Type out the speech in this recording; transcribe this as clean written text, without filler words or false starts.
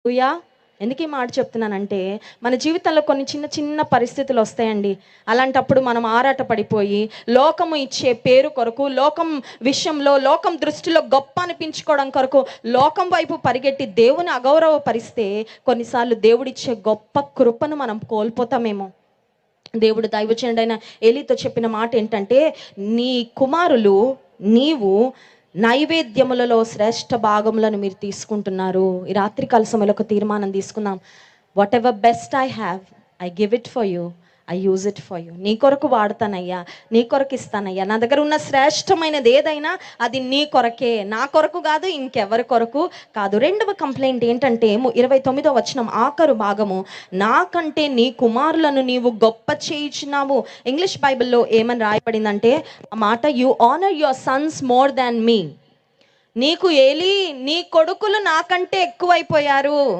హల్లెలూయా. ఎందుకు ఈ మాట చెప్తున్నానంటే, మన జీవితంలో కొన్ని చిన్న చిన్న పరిస్థితులు వస్తాయండి. అలాంటప్పుడు మనం ఆరాట పడిపోయి, లోకము ఇచ్చే పేరు కొరకు, లోకం విషయంలో, లోకం దృష్టిలో గొప్ప అనిపించుకోవడం కొరకు, లోకం వైపు పరిగెట్టి దేవుని అగౌరవపరిస్తే, కొన్నిసార్లు దేవుడిచ్చే గొప్ప కృపను మనం కోల్పోతామేమో. దేవుడు దైవజనుడైన ఏలీతో చెప్పిన మాట ఏంటంటే, నీ కుమారులు నీవు నైవేద్యములలో శ్రేష్ఠ భాగములను మీరు తీసుకుంటున్నారు. ఈ రాత్రికాల సమయంలో ఒక తీర్మానం తీసుకుందాం. What ever best I have, I give it for you, I use it for you. నీ కొరకు వాడతానయ్యా, నీ కొరకు ఇస్తానయ్యా. నా దగ్గర ఉన్న శ్రేష్టమైనది ఏదైనా అది నీ కొరకే, నా కొరకు కాదు, ఇంకెవరి కొరకు కాదు. రెండవ కంప్లైంట్ ఏంటంటే 29వ వచనం ఆఖరు భాగము, నాకంటే నీ కుమారులను నీవు గొప్ప చేయించినావు. ఇంగ్లీష్ బైబిల్లో ఏమని రాయబడిందంటే ఆ మాట, you honour your sons more than me. నీకు ఏలీ, నీ కొడుకులు నాకంటే ఎక్కువైపోయారు.